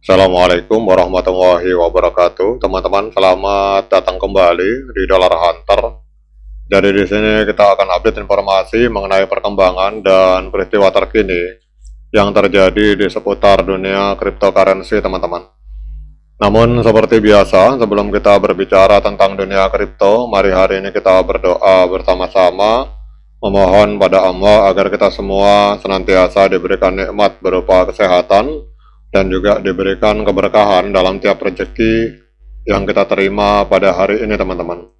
Assalamualaikum warahmatullahi wabarakatuh, teman-teman. Selamat datang kembali di Dollar Hunter. Jadi di sini kita akan update informasi mengenai perkembangan dan peristiwa terkini yang terjadi di seputar dunia cryptocurrency, teman-teman. Namun seperti biasa, sebelum kita berbicara tentang dunia kripto, mari hari ini kita berdoa bersama-sama memohon pada Allah agar kita semua senantiasa diberikan nikmat berupa kesehatan dan juga diberikan keberkahan dalam tiap rezeki yang kita terima pada hari ini, teman-teman.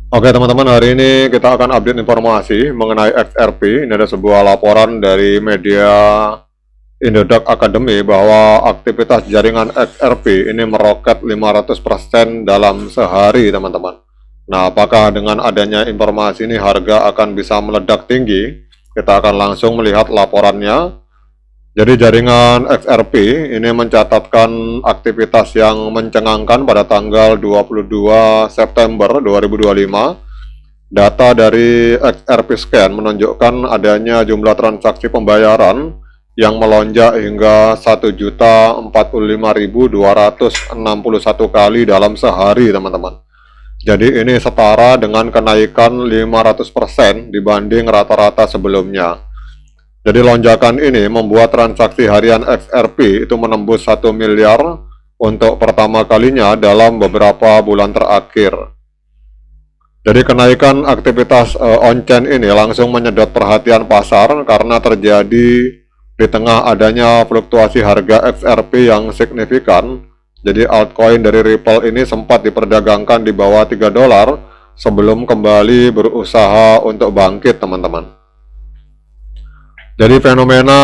Oke teman-teman, hari ini kita akan update informasi mengenai XRP. Ini ada sebuah laporan dari media Indodax Academy bahwa aktivitas jaringan XRP ini meroket 500% dalam sehari, teman-teman. Nah, apakah dengan adanya informasi ini harga akan bisa meledak tinggi? Kita akan langsung melihat laporannya. Jadi jaringan XRP ini mencatatkan aktivitas yang mencengangkan pada tanggal 22 September 2025. Data dari XRP Scan menunjukkan adanya jumlah transaksi pembayaran yang melonjak hingga 1.045.261 kali dalam sehari, teman-teman. Jadi ini setara dengan kenaikan 500% dibanding rata-rata sebelumnya. Jadi lonjakan ini membuat transaksi harian XRP itu menembus 1 miliar untuk pertama kalinya dalam beberapa bulan terakhir. Jadi kenaikan aktivitas on-chain ini langsung menyedot perhatian pasar karena terjadi di tengah adanya fluktuasi harga XRP yang signifikan. Jadi altcoin dari Ripple ini sempat diperdagangkan di bawah 3 dolar sebelum kembali berusaha untuk bangkit, teman-teman. Jadi fenomena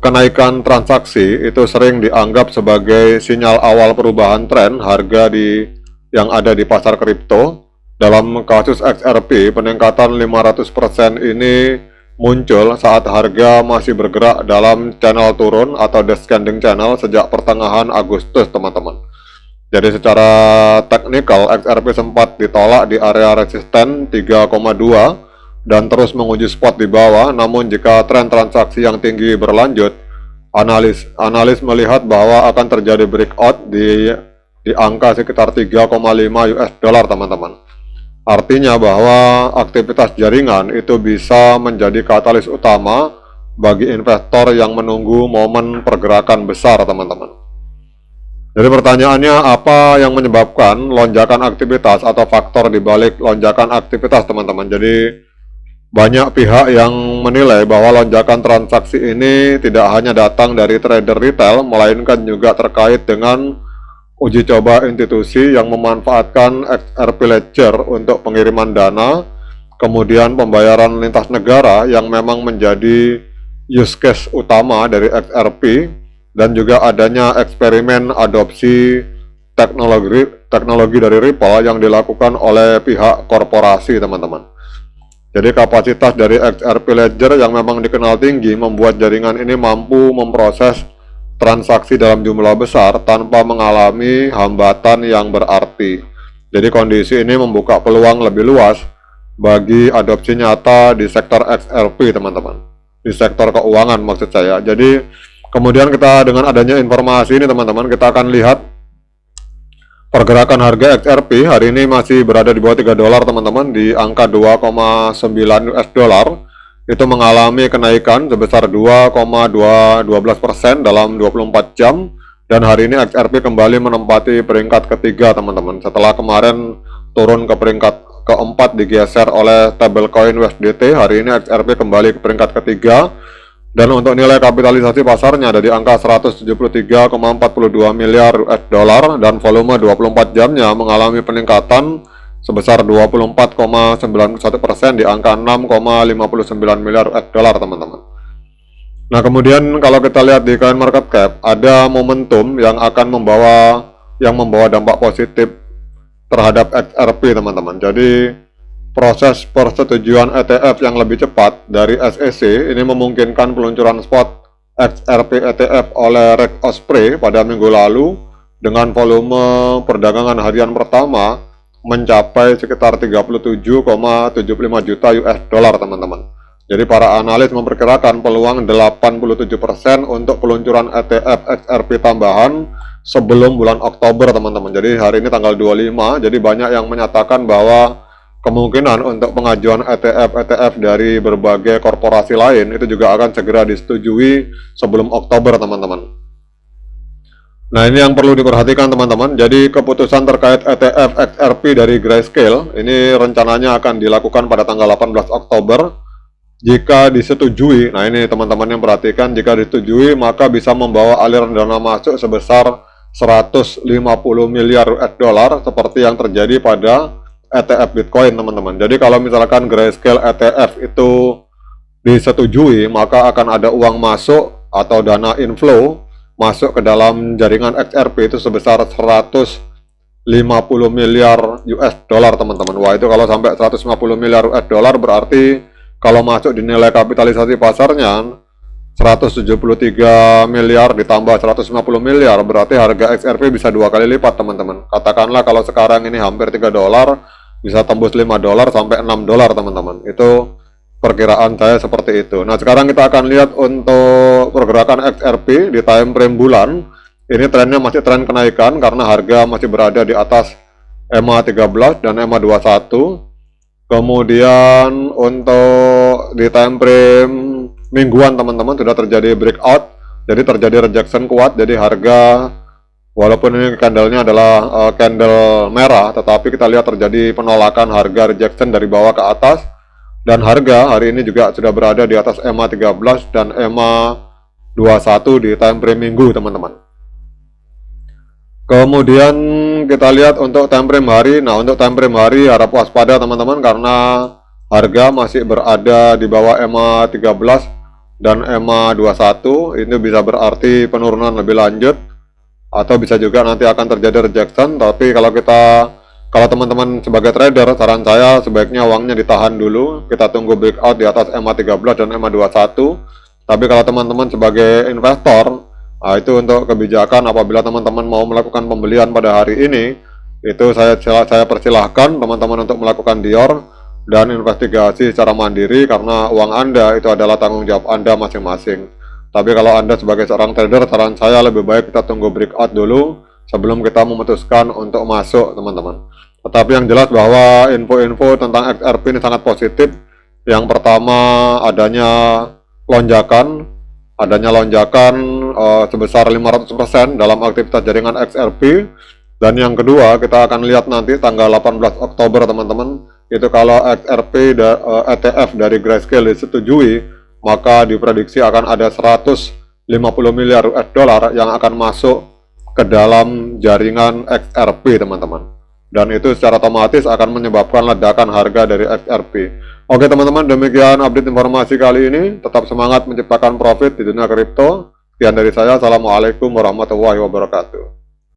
kenaikan transaksi itu sering dianggap sebagai sinyal awal perubahan tren harga yang ada di pasar kripto. Dalam kasus XRP, peningkatan 500% ini muncul saat harga masih bergerak dalam channel turun atau descending channel sejak pertengahan Agustus, teman-teman. Jadi secara teknikal XRP sempat ditolak di area resisten 3,2 dan terus menguji spot di bawah. Namun jika tren transaksi yang tinggi berlanjut, analis melihat bahwa akan terjadi breakout di angka sekitar 3,5 US dollar, teman-teman. Artinya bahwa aktivitas jaringan itu bisa menjadi katalis utama bagi investor yang menunggu momen pergerakan besar, teman-teman. Jadi pertanyaannya, apa yang menyebabkan lonjakan aktivitas atau faktor di balik lonjakan aktivitas, teman-teman? Jadi banyak pihak yang menilai bahwa lonjakan transaksi ini tidak hanya datang dari trader retail, melainkan juga terkait dengan uji coba institusi yang memanfaatkan XRP Ledger untuk pengiriman dana, kemudian pembayaran lintas negara yang memang menjadi use case utama dari XRP, dan juga adanya eksperimen adopsi teknologi dari Ripple yang dilakukan oleh pihak korporasi, teman-teman. Jadi kapasitas dari XRP Ledger yang memang dikenal tinggi membuat jaringan ini mampu memproses transaksi dalam jumlah besar tanpa mengalami hambatan yang berarti. Jadi kondisi ini membuka peluang lebih luas bagi adopsi nyata di sektor XRP, teman-teman. Di sektor keuangan maksud saya. Jadi kemudian kita dengan adanya informasi ini, teman-teman, kita akan lihat pergerakan harga XRP hari ini masih berada di bawah 3 dolar, teman-teman, di angka 2,9 US dollar. Itu mengalami kenaikan sebesar 2,12% dalam 24 jam. Dan hari ini XRP kembali menempati peringkat ketiga, teman-teman. Setelah kemarin turun ke peringkat keempat digeser oleh stablecoin USDT, hari ini XRP kembali ke peringkat ketiga. Dan untuk nilai kapitalisasi pasarnya ada di angka 173,42 miliar US dollar dan volume 24 jamnya mengalami peningkatan sebesar 24,91% di angka 6,59 miliar US dollar, teman-teman. Nah, kemudian kalau kita lihat di CoinMarketCap, ada momentum yang akan membawa dampak positif terhadap XRP, teman-teman. Jadi proses persetujuan ETF yang lebih cepat dari SEC ini memungkinkan peluncuran spot XRP ETF oleh Reg Osprey pada minggu lalu dengan volume perdagangan harian pertama mencapai sekitar 37,75 juta US dollar, teman-teman. Jadi para analis memperkirakan peluang 87% untuk peluncuran ETF XRP tambahan sebelum bulan Oktober, teman-teman. Jadi hari ini tanggal 25, jadi banyak yang menyatakan bahwa kemungkinan untuk pengajuan ETF dari berbagai korporasi lain itu juga akan segera disetujui sebelum Oktober, teman-teman. Nah, ini yang perlu diperhatikan, teman-teman. Jadi keputusan terkait ETF XRP dari Grayscale ini rencananya akan dilakukan pada tanggal 18 Oktober. Jika disetujui, nah ini teman-teman yang perhatikan, jika disetujui maka bisa membawa aliran dana masuk sebesar 150 miliar US dollar seperti yang terjadi pada ETF Bitcoin, teman-teman. Jadi kalau misalkan Grayscale ETF itu disetujui, maka akan ada uang masuk atau dana inflow masuk ke dalam jaringan XRP itu sebesar 150 miliar US dollar, teman-teman. Wah, itu kalau sampai 150 miliar US dollar berarti kalau masuk di nilai kapitalisasi pasarnya 173 miliar ditambah 150 miliar, berarti harga XRP bisa 2 kali lipat, teman-teman. Katakanlah kalau sekarang ini hampir 3 dolar, bisa tembus 5 dolar sampai 6 dolar, teman-teman. Itu perkiraan saya seperti itu. Nah, sekarang kita akan lihat untuk pergerakan XRP di time frame bulan. Ini trennya masih tren kenaikan karena harga masih berada di atas EMA 13 dan EMA 21. Kemudian untuk di time frame mingguan, teman-teman, sudah terjadi breakout, jadi terjadi rejection kuat. Jadi harga walaupun ini candlenya adalah candle merah, tetapi kita lihat terjadi penolakan harga rejection dari bawah ke atas, dan harga hari ini juga sudah berada di atas EMA 13 dan EMA 21 di time frame minggu, teman-teman. Kemudian kita lihat untuk time frame hari. Nah, untuk time frame hari harap waspada, teman-teman, karena harga masih berada di bawah EMA 13 dan EMA 21. Ini bisa berarti penurunan lebih lanjut atau bisa juga nanti akan terjadi rejection. Tapi kalau teman-teman sebagai trader, saran saya sebaiknya uangnya ditahan dulu. Kita tunggu breakout di atas EMA 13 dan EMA 21. Tapi kalau teman-teman sebagai investor, nah, itu untuk kebijakan apabila teman-teman mau melakukan pembelian pada hari ini, itu saya persilahkan teman-teman untuk melakukan Dior dan investigasi secara mandiri, karena uang Anda itu adalah tanggung jawab Anda masing-masing. Tapi kalau Anda sebagai seorang trader, saran saya lebih baik kita tunggu breakout dulu sebelum kita memutuskan untuk masuk, teman-teman. Tetapi yang jelas bahwa info-info tentang XRP ini sangat positif. Yang pertama, adanya lonjakan sebesar 500% dalam aktivitas jaringan XRP. Dan yang kedua, kita akan lihat nanti tanggal 18 Oktober, teman-teman, itu kalau XRP ETF dari Grayscale disetujui, maka diprediksi akan ada 150 miliar US dollar yang akan masuk ke dalam jaringan XRP, teman-teman. Dan itu secara otomatis akan menyebabkan ledakan harga dari XRP. Oke, teman-teman, demikian update informasi kali ini. Tetap semangat menciptakan profit di dunia kripto. Sekian dari saya. Assalamualaikum warahmatullahi wabarakatuh.